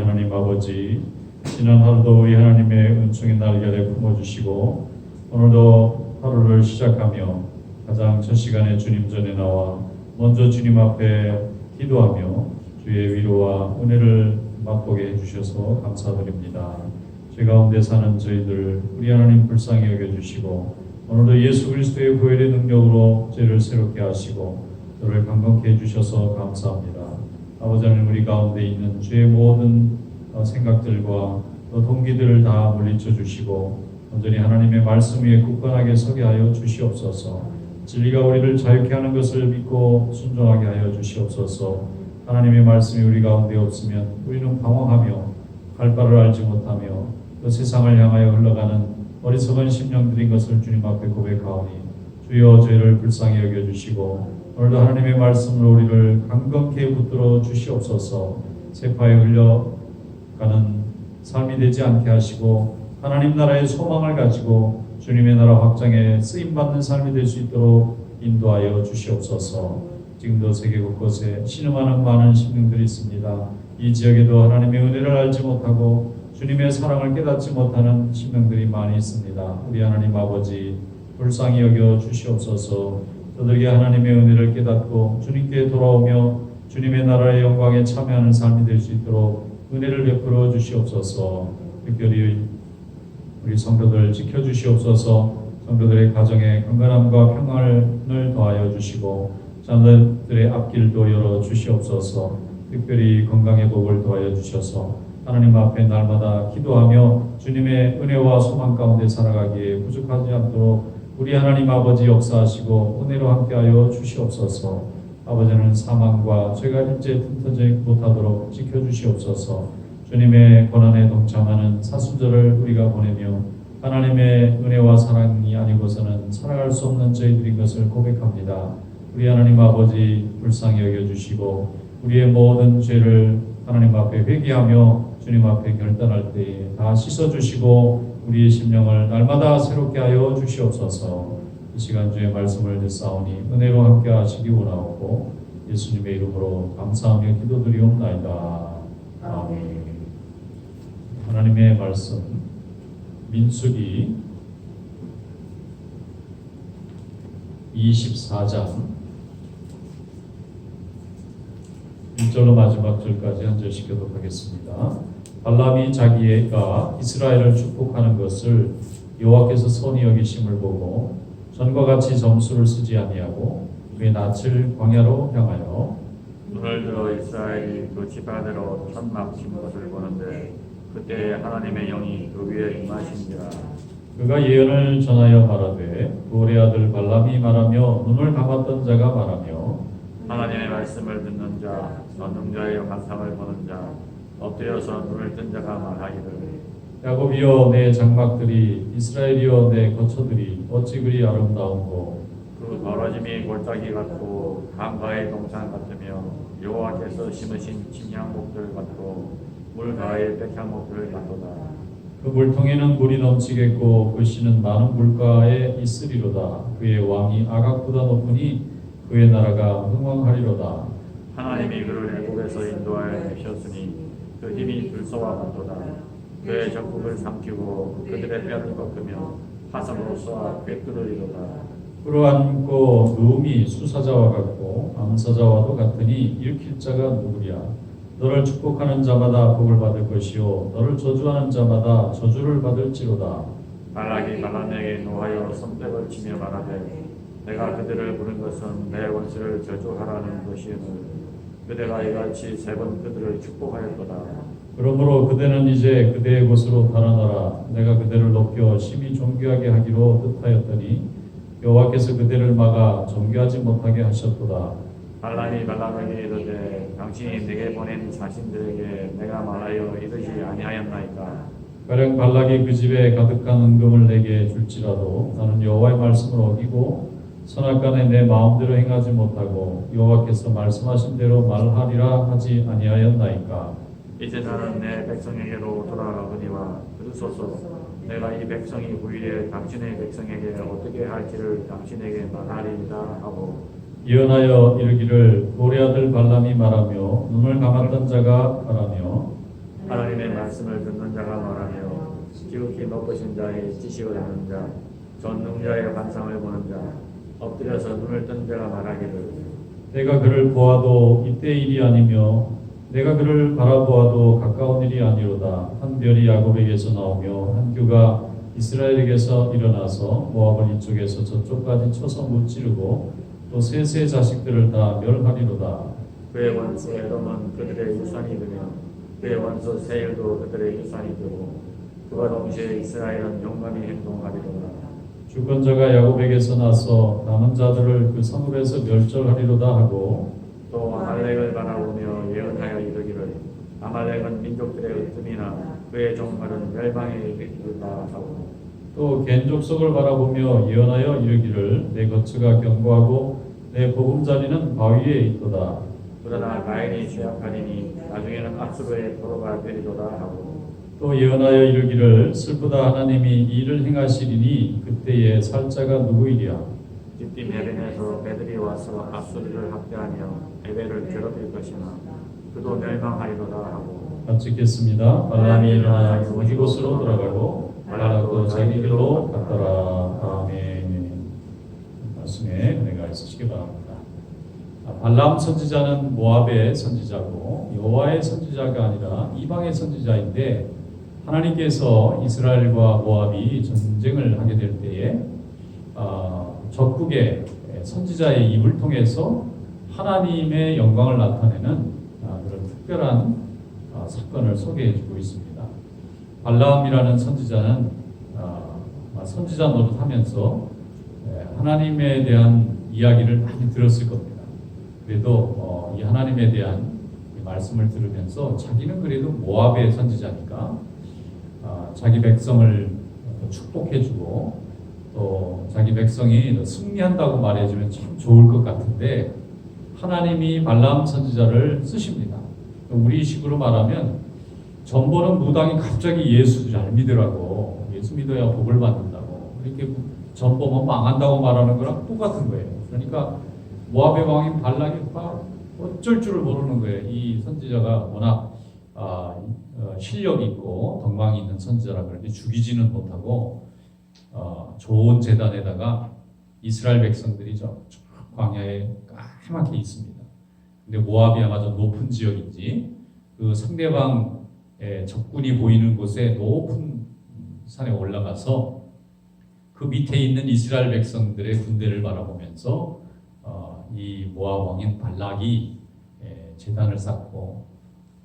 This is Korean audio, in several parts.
하나님 아버지, 지난 하루도 우리 하나님의 은총의 날개를 품어주시고 오늘도 하루를 시작하며 가장 첫 시간에 주님 전에 나와 먼저 주님 앞에 기도하며 주의 위로와 은혜를 맛보게 해주셔서 감사드립니다. 죄 가운데 사는 저희들 우리 하나님 불쌍히 여겨주시고 오늘도 예수 그리스도의 보혈의 능력으로 죄를 새롭게 하시고 저를 강건케 해주셔서 감사합니다. 아버지 하나님, 우리 가운데 있는 죄의 모든 생각들과 동기들을 다 물리쳐 주시고 온전히 하나님의 말씀 위에 굳건하게 서게 하여 주시옵소서. 진리가 우리를 자유케 하는 것을 믿고 순종하게 하여 주시옵소서. 하나님의 말씀이 우리 가운데 없으면 우리는 방황하며 갈 바를 알지 못하며 그 세상을 향하여 흘러가는 어리석은 심령들인 것을 주님 앞에 고백하오니 주여 죄를 불쌍히 여겨주시고 오늘도 하나님의 말씀으로 우리를 강건케 붙들어 주시옵소서. 세파에 흘려가는 삶이 되지 않게 하시고 하나님 나라의 소망을 가지고 주님의 나라 확장에 쓰임받는 삶이 될 수 있도록 인도하여 주시옵소서. 지금도 세계 곳곳에 신음하는 많은 심령들이 있습니다. 이 지역에도 하나님의 은혜를 알지 못하고 주님의 사랑을 깨닫지 못하는 심령들이 많이 있습니다. 우리 하나님 아버지 불쌍히 여겨 주시옵소서. 저들에게 하나님의 은혜를 깨닫고 주님께 돌아오며 주님의 나라의 영광에 참여하는 삶이 될 수 있도록 은혜를 베풀어 주시옵소서. 특별히 우리 성도들 지켜주시옵소서. 성도들의 가정에 건강함과 평안을 더하여 주시고 자녀들의 앞길도 열어 주시옵소서. 특별히 건강의 복을 더하여 주셔서 하나님 앞에 날마다 기도하며 주님의 은혜와 소망 가운데 살아가기에 부족하지 않도록 우리 하나님 아버지 역사하시고 은혜로 함께하여 주시옵소서. 아버지는 사망과 죄가 일제 틈터지 못하도록 지켜주시옵소서. 주님의 고난에 동참하는 사순절을 우리가 보내며 하나님의 은혜와 사랑이 아니고서는 살아갈 수 없는 저희들인 것을 고백합니다. 우리 하나님 아버지 불쌍히 여겨주시고 우리의 모든 죄를 하나님 앞에 회개하며 주님 앞에 결단할 때에 다 씻어주시고 우리의 심령을 날마다 새롭게 하여 주시옵소서. 이 시간 주의 말씀을 듣사오니 은혜로 함께 하시기 원하옵고 예수님의 이름으로 감사하며 기도드리옵나이다. 아멘. 하나님의 말씀 민수기 24장 1절로 마지막 절까지 한 절씩 교독하겠습니다. 발람이 자기가 이스라엘을 축복하는 것을 여호와께서 선히 여기심을 보고 전과 같이 점수를 쓰지 아니하고 그의 낯을 광야로 향하여 눈을 들어 이스라엘이 그 지파대로 천막친 것을 보는데 그때 하나님의 영이 그 위에 임하신지라. 그가 예언을 전하여 말하되 부올의 아들 발람이 말하며 눈을 감았던 자가 말하며 하나님의 말씀을 듣는 자, 전능자의 환상을 보는 자, 엎드려서 눈을 뜬 자가 말하기를 야곱이여 내 장막들이 이스라엘이여 내 거처들이 어찌 그리 아름다운고 그 벌어짐이 골짜기 같고 강가의 동산 같으며 여호와께서 심으신 침향목들 같고 물가의 백향목들 같도다. 그 물통에는 물이 넘치겠고 그 씨는 많은 물가에 있으리로다. 그의 왕이 아각보다 높으니 그의 나라가 흥왕하리로다. 하나님이 그를 애국에서 인도하여 내셨으니 그 힘이 불소와 같도다. 그의 적국을 삼키고 그들의 뼈를 꺾으며 화성으로 쏘아 꿰뚫으리로다. 끌어안고 누움이 수사자와 같고 암사자와도 같으니 일으킬 자가 누구랴. 너를 축복하는 자마다 복을 받을 것이요 너를 저주하는 자마다 저주를 받을지로다. 발락이 발람에게 노하여 손뼉을 치며 말하되 내가 그들을 부른 것은 내 원수를 저주하라는 것이오늘 그대가 이같이 세 번 그들을 축복하였도다. 그러므로 그대는 이제 그대의 곳으로 달아나라. 내가 그대를 높여 심히 존귀하게 하기로 뜻하였더니 여호와께서 그대를 막아 존귀하지 못하게 하셨도다. 발람이 발람에게 이르되 당신이 내게 보낸 자신들에게 내가 말하여 이르지 아니하였나이까. 가령 발락이 그 집에 가득한 은금을 내게 줄지라도 나는 여호와의 말씀을 어기고 선악간에 내 마음대로 행하지 못하고 여호와께서 말씀하신 대로 말하리라 하지 아니하였나이까. 이제 나는 내 백성에게로 돌아가거니와 들으소서. 내가 이 백성이 후일에 당신의 백성에게 어떻게 할지를 당신에게 말하리이다 하고 예언하여 이르기를 부올의 아들 발람이 말하며 눈을 감았던 자가 말하며 하나님의 말씀을 듣는 자가 말하며 지극히 높으신 자의 지식을 듣는 자, 전능자의 환상을 보는 자, 엎드려서 눈을 뜬 자가 말하기를 내가 그를 보아도 이때 일이 아니며 내가 그를 바라보아도 가까운 일이 아니로다. 한 별이 야곱에게서 나오며 한 규가 이스라엘에게서 일어나서 모압을 이쪽에서 저쪽까지 쳐서 무찌르고 또 셋의 자식들을 다 멸하리로다. 그의 원수 에돔은 그들의 유산이 되며 그의 원수 세일도 그들의 유산이 되고 그와 동시에 이스라엘은 용감히 행동하리로다. 주권자가 야곱에게서 나서 남은 자들을 그 성읍에서 멸절하리로다 하고 또 아말렉을 바라보며 예언하여 이르기를 아말렉은 민족들의 으뜸이나 그의 종말은 멸망에 이르리로다 하고 또 겐족속을 바라보며 예언하여 이르기를 내 거처가 견고하고 내 보금자리는 바위에 있도다. 그러나 가인이 취약하리니 나중에는 압수로의 도로가 되리로다 하고 또 예언하여 이르기를 슬프다 하나님이 이를 행하시리니 그때에 살자가 누구이랴. 뒷팀 에벤에서 배들이 와서 압수리를 학대하며 에벨을 괴롭힐 것이나 그도 멸망하리로다 하고 같이 읽겠습니다. 발람이 일어나 이곳으로 돌아가고 발락도 자기 길로 갔더라. 아멘. 말씀에 은혜가 있으시기 바랍니다. 발람 선지자는 모압의 선지자고 여호와의 선지자가 아니라 이방의 선지자인데 하나님께서 이스라엘과 모압이 전쟁을 하게 될 때에 적국의 선지자의 입을 통해서 하나님의 영광을 나타내는 그런 특별한 사건을 소개해주고 있습니다. 발람이라는 선지자는 선지자 노릇하면서 하나님에 대한 이야기를 많이 들었을 겁니다. 그래도 이 하나님에 대한 말씀을 들으면서 자기는 그래도 모압의 선지자니까 자기 백성을 축복해주고 또 자기 백성이 승리한다고 말해주면 참 좋을 것 같은데 하나님이 발람 선지자를 쓰십니다. 우리 식으로 말하면 전보는 무당이 갑자기 예수 잘 믿으라고 예수 믿어야 복을 받는다고 이렇게 전보면 망한다고 말하는 거랑 똑같은 거예요. 그러니까 모압의 왕인 발락이 어쩔 줄을 모르는 거예요. 이 선지자가 워낙 실력이 있고 덕망이 있는 선지자라 그런데 죽이지는 못하고 좋은 제단에다가 이스라엘 백성들이 저 광야에 까맣게 있습니다. 근데 모압이 아마 좀 높은 지역인지 그 상대방의 적군이 보이는 곳에 높은 산에 올라가서 그 밑에 있는 이스라엘 백성들의 군대를 바라보면서 이 모압 왕인 발락이 제단을 쌓고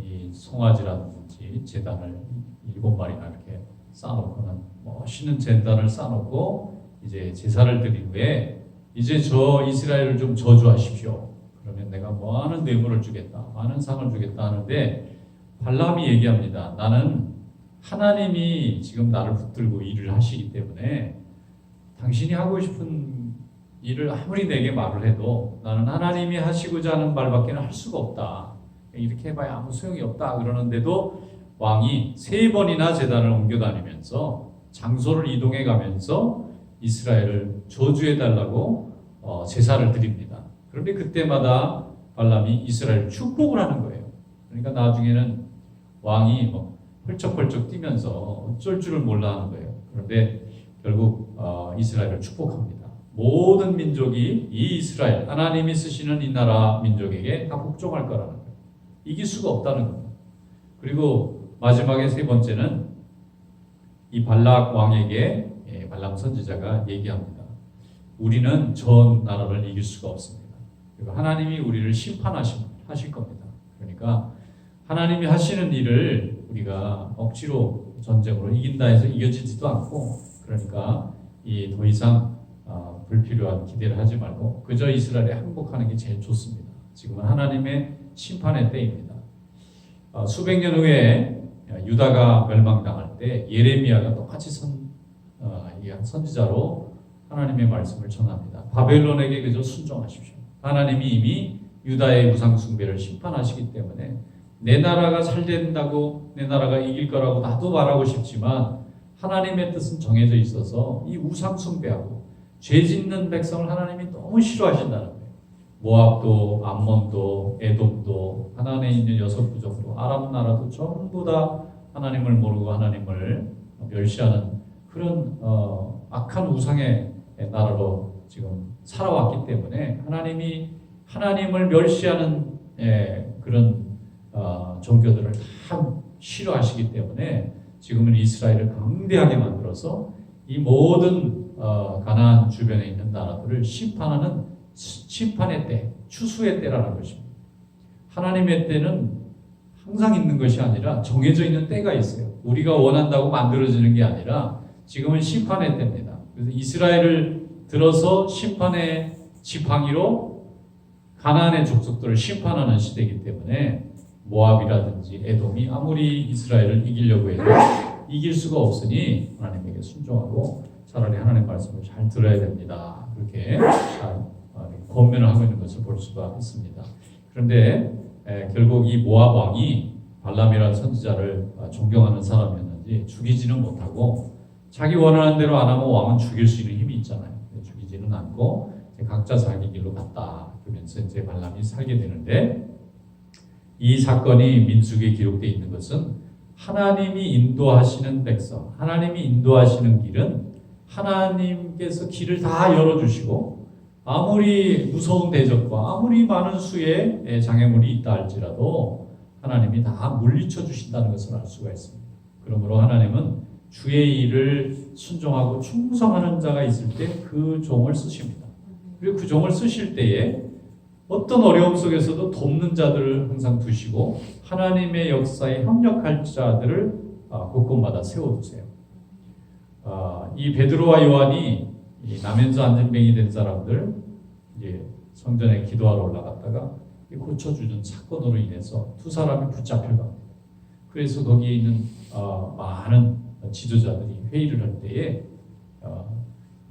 이 송아지라든지 제단을 7마리나 이렇게 쌓아놓고는 멋있는 제단을 쌓아놓고 이제 제사를 드린 후에 이제 저 이스라엘을 좀 저주하십시오. 그러면 내가 많은 뇌물을 주겠다, 많은 상을 주겠다 하는데 발람이 얘기합니다. 나는 하나님이 지금 나를 붙들고 일을 하시기 때문에 당신이 하고 싶은 일을 아무리 내게 말을 해도 나는 하나님이 하시고자 하는 말밖에 할 수가 없다. 이렇게 해봐야 아무 소용이 없다. 그러는데도 왕이 3번이나 제단을 옮겨 다니면서 장소를 이동해 가면서 이스라엘을 저주해달라고 제사를 드립니다. 그런데 그때마다 발람이 이스라엘을 축복을 하는 거예요. 그러니까 나중에는 왕이 펄쩍펄쩍 뛰면서 어쩔 줄을 몰라 하는 거예요. 그런데 결국 이스라엘을 축복합니다. 모든 민족이 이 이스라엘, 하나님이 쓰시는 이 나라 민족에게 다 복종할 거라는 거예요. 이길 수가 없다는 겁니다. 그리고 마지막에 3번째는 이 발락 왕에게 발람 선지자가 얘기합니다. 우리는 전 나라를 이길 수가 없습니다. 그리고 하나님이 우리를 심판하실 겁니다. 그러니까 하나님이 하시는 일을 우리가 억지로 전쟁으로 이긴다 해서 이겨지지도 않고 그러니까 더 이상 불필요한 기대를 하지 말고 그저 이스라엘에 항복하는 게 제일 좋습니다. 지금은 하나님의 심판의 때입니다. 수백 년 후에 유다가 멸망당할 때 예레미야가 똑같이 선지자로 하나님의 말씀을 전합니다. 바벨론에게 그저 순종하십시오. 하나님이 이미 유다의 우상 숭배를 심판하시기 때문에 내 나라가 잘 된다고 내 나라가 이길 거라고 나도 말하고 싶지만 하나님의 뜻은 정해져 있어서 이 우상 숭배하고 죄 짓는 백성을 하나님이 너무 싫어하신다는 거예요. 모압도, 암몬도, 에돔도, 하나님에 있는 6부족도, 아람 나라도 전부 다 하나님을 모르고 하나님을 멸시하는 그런 악한 우상의 나라로 지금 살아왔기 때문에 하나님이 하나님을 멸시하는 그런 종교들을 다 싫어하시기 때문에 지금은 이스라엘을 강대하게 만들어서 이 모든 가나안 주변에 있는 나라들을 심판하는 심판의 때, 추수의 때라는 것입니다. 하나님의 때는 항상 있는 것이 아니라 정해져 있는 때가 있어요. 우리가 원한다고 만들어지는 게 아니라 지금은 심판의 때입니다. 그래서 이스라엘을 들어서 심판의 지팡이로 가나안의 족속들을 심판하는 시대이기 때문에 모압이라든지 에돔이 아무리 이스라엘을 이기려고 해도 이길 수가 없으니 하나님에게 순종하고 차라리 하나님의 말씀을 잘 들어야 됩니다. 그렇게 잘 권면을 하고 있는 것을 볼 수가 있습니다. 그런데 결국 이 모압 왕이 발람이라는 선지자를 존경하는 사람이었는지 죽이지는 못하고 자기 원하는 대로 안 하면 왕은 죽일 수 있는 힘이 있잖아요. 죽이지는 않고 각자 자기 길로 갔다. 그러면서 이제 발람이 살게 되는데 이 사건이 민수기에 기록되어 있는 것은 하나님이 인도하시는 백성, 하나님이 인도하시는 길은 하나님께서 길을 다 열어주시고 아무리 무서운 대적과 아무리 많은 수의 장애물이 있다 할지라도 하나님이 다 물리쳐 주신다는 것을 알 수가 있습니다. 그러므로 하나님은 주의 일을 순종하고 충성하는 자가 있을 때 그 종을 쓰십니다. 그리고 그 종을 쓰실 때에 어떤 어려움 속에서도 돕는 자들을 항상 두시고 하나님의 역사에 협력할 자들을 곳곳마다 세워두세요. 이 베드로와 요한이 나면서 안전병이 된 사람들 이제 성전에 기도하러 올라갔다가 고쳐주는 사건으로 인해서 두 사람이 붙잡혀갑니다. 그래서 거기에 있는 많은 지도자들이 회의를 할 때에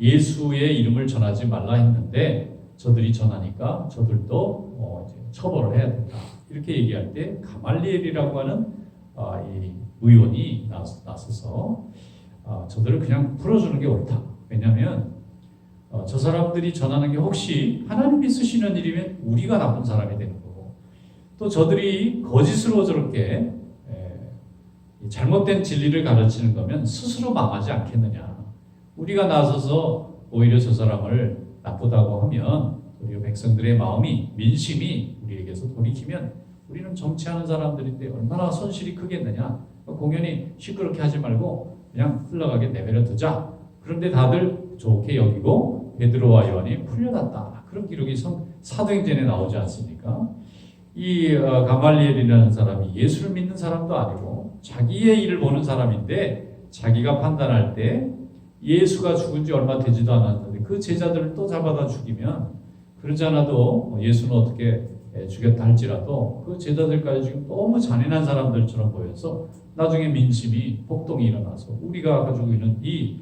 예수의 이름을 전하지 말라 했는데 저들이 전하니까 저들도 이제 처벌을 해야 된다. 이렇게 얘기할 때 가말리엘이라고 하는 이 의원이 나서서 저들을 그냥 풀어주는 게 옳다. 왜냐하면 저 사람들이 전하는 게 혹시 하나님이 쓰시는 일이면 우리가 나쁜 사람이 되는 거고 또 저들이 거짓으로 저렇게 잘못된 진리를 가르치는 거면 스스로 망하지 않겠느냐. 우리가 나서서 오히려 저 사람을 나쁘다고 하면 우리 백성들의 마음이 민심이 우리에게서 돌이키면 우리는 정치하는 사람들인데 얼마나 손실이 크겠느냐. 공연히 시끄럽게 하지 말고 그냥 흘러가게 내버려 두자. 그런데 다들 좋게 여기고 베드로와 요한이 풀려났다. 그런 기록이 사도행전에 나오지 않습니까? 이 가말리엘이라는 사람이 예수를 믿는 사람도 아니고 자기의 일을 보는 사람인데 자기가 판단할 때 예수가 죽은 지 얼마 되지도 않았는데 그 제자들을 또 잡아다 죽이면 그러지 않아도 예수는 어떻게 죽였다 할지라도 그 제자들까지 지금 너무 잔인한 사람들처럼 보여서 나중에 민심이 폭동이 일어나서 우리가 가지고 있는 이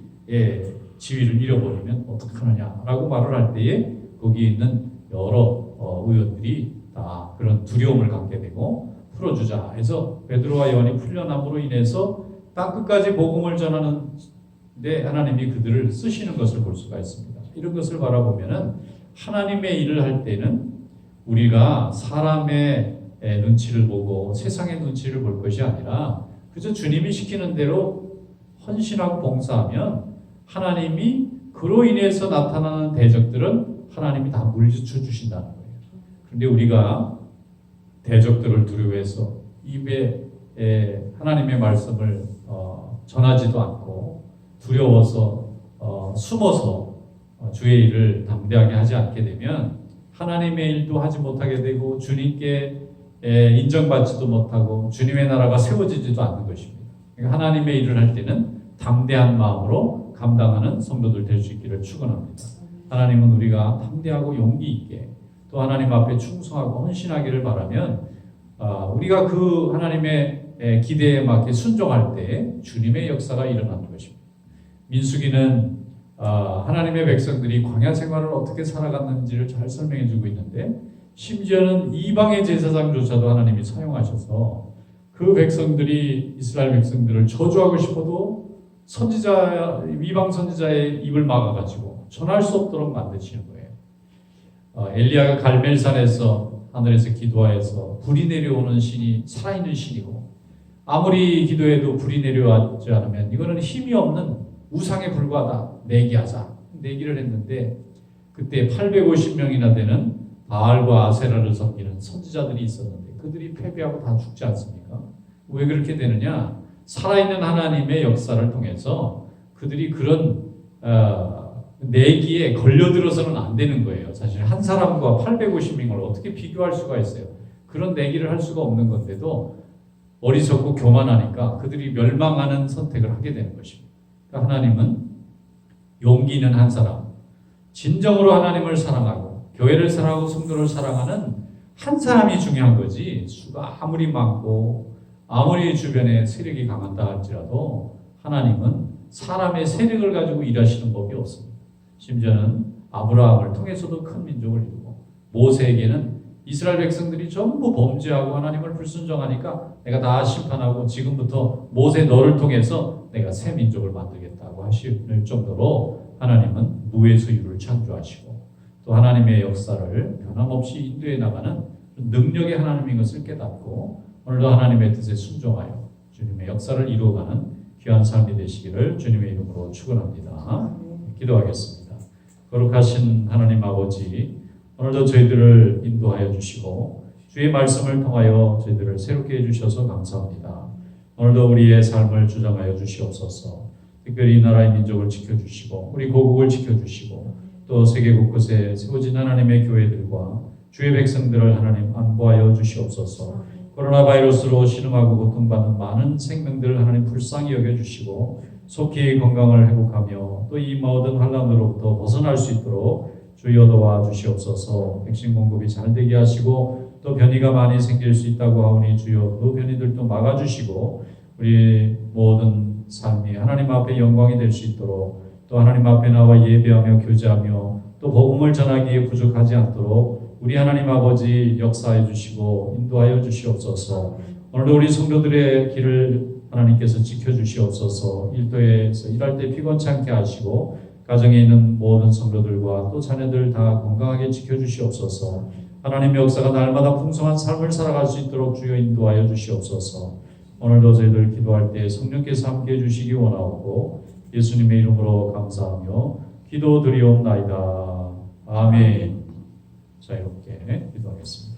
지위를 잃어버리면 어떡하느냐라고 말을 할 때에 거기에 있는 여러 의원들이 다 그런 두려움을 갖게 되고 풀어주자 해서 베드로와 요한이 풀려남으로 인해서 땅끝까지 복음을 전하는 데 하나님이 그들을 쓰시는 것을 볼 수가 있습니다. 이런 것을 바라보면은 하나님의 일을 할 때는 우리가 사람의 눈치를 보고 세상의 눈치를 볼 것이 아니라 그저 주님이 시키는 대로 헌신하고 봉사하면 하나님이 그로 인해서 나타나는 대적들은 하나님이 다 물리쳐 주신다는 거예요. 그런데 우리가 대적들을 두려워해서 입에 하나님의 말씀을 전하지도 않고 두려워서 숨어서 주의 일을 담대하게 하지 않게 되면 하나님의 일도 하지 못하게 되고 주님께 인정받지도 못하고 주님의 나라가 세워지지도 않는 것입니다. 그러니까 하나님의 일을 할 때는 담대한 마음으로 감당하는 성도들 될 수 있기를 축원합니다. 하나님은 우리가 담대하고 용기 있게 또 하나님 앞에 충성하고 헌신하기를 바라면 우리가 그 하나님의 기대에 맞게 순종할 때 주님의 역사가 일어나는 것입니다. 민수기는 하나님의 백성들이 광야 생활을 어떻게 살아갔는지를 잘 설명해 주고 있는데 심지어는 이방의 제사장조차도 하나님이 사용하셔서 그 백성들이 이스라엘 백성들을 저주하고 싶어도 이방 선지자의 입을 막아가지고 전할 수 없도록 만드시는 거예요. 엘리야가 갈멜산에서 하늘에서 기도하여서 불이 내려오는 신이 살아있는 신이고 아무리 기도해도 불이 내려오지 않으면 이거는 힘이 없는 우상에 불과하다. 내기하자. 내기를 했는데 그때 850명이나 되는 바알과 아세라를 섬기는 선지자들이 있었는데 그들이 패배하고 다 죽지 않습니까? 왜 그렇게 되느냐? 살아있는 하나님의 역사를 통해서 그들이 그런 내기에 걸려들어서는 안 되는 거예요. 사실 한 사람과 850명을 어떻게 비교할 수가 있어요. 그런 내기를 할 수가 없는 건데도 어리석고 교만하니까 그들이 멸망하는 선택을 하게 되는 것입니다. 그러니까 하나님은 용기 있는 한 사람, 진정으로 하나님을 사랑하고 교회를 사랑하고 성도를 사랑하는 한 사람이 중요한 거지 수가 아무리 많고 아무리 주변에 세력이 강한다 할지라도 하나님은 사람의 세력을 가지고 일하시는 법이 없습니다. 심지어는 아브라함을 통해서도 큰 민족을 이루고 모세에게는 이스라엘 백성들이 전부 범죄하고 하나님을 불순종하니까 내가 다 심판하고 지금부터 모세 너를 통해서 내가 새 민족을 만들겠다고 하실 정도로 하나님은 무에서 유를 창조하시고 또 하나님의 역사를 변함없이 인도해 나가는 능력의 하나님인 것을 깨닫고 오늘도 하나님의 뜻에 순종하여 주님의 역사를 이루어가는 귀한 삶이 되시기를 주님의 이름으로 축원합니다. 기도하겠습니다. 거룩하신 하나님 아버지, 오늘도 저희들을 인도하여 주시고 주의 말씀을 통하여 저희들을 새롭게 해주셔서 감사합니다. 오늘도 우리의 삶을 주장하여 주시옵소서. 특별히 이 나라의 민족을 지켜주시고 우리 고국을 지켜주시고 또 세계 곳곳에 세워진 하나님의 교회들과 주의 백성들을 하나님 안보하여 주시옵소서. 코로나 바이러스로 신음하고 고통받는 많은 생명들을 하나님 불쌍히 여겨주시고 속히 건강을 회복하며 또 이 모든 환난으로부터 벗어날 수 있도록 주여 도와주시옵소서. 백신 공급이 잘 되게 하시고 또 변이가 많이 생길 수 있다고 하오니 주여 그 변이들도 막아주시고 우리 모든 삶이 하나님 앞에 영광이 될 수 있도록 또 하나님 앞에 나와 예배하며 교제하며 또 복음을 전하기에 부족하지 않도록 우리 하나님 아버지 역사해 주시고 인도하여 주시옵소서. 오늘도 우리 성도들의 길을 하나님께서 지켜주시옵소서. 일터에서 일할 때 피곤치 않게 하시고 가정에 있는 모든 성도들과 또 자녀들 다 건강하게 지켜주시옵소서. 하나님의 역사가 날마다 풍성한 삶을 살아갈 수 있도록 주여 인도하여 주시옵소서. 오늘도 저희들 기도할 때 성령께서 함께해 주시기 원하옵고 예수님의 이름으로 감사하며 기도드리옵나이다. 아멘. 자유롭게 기도하겠습니다.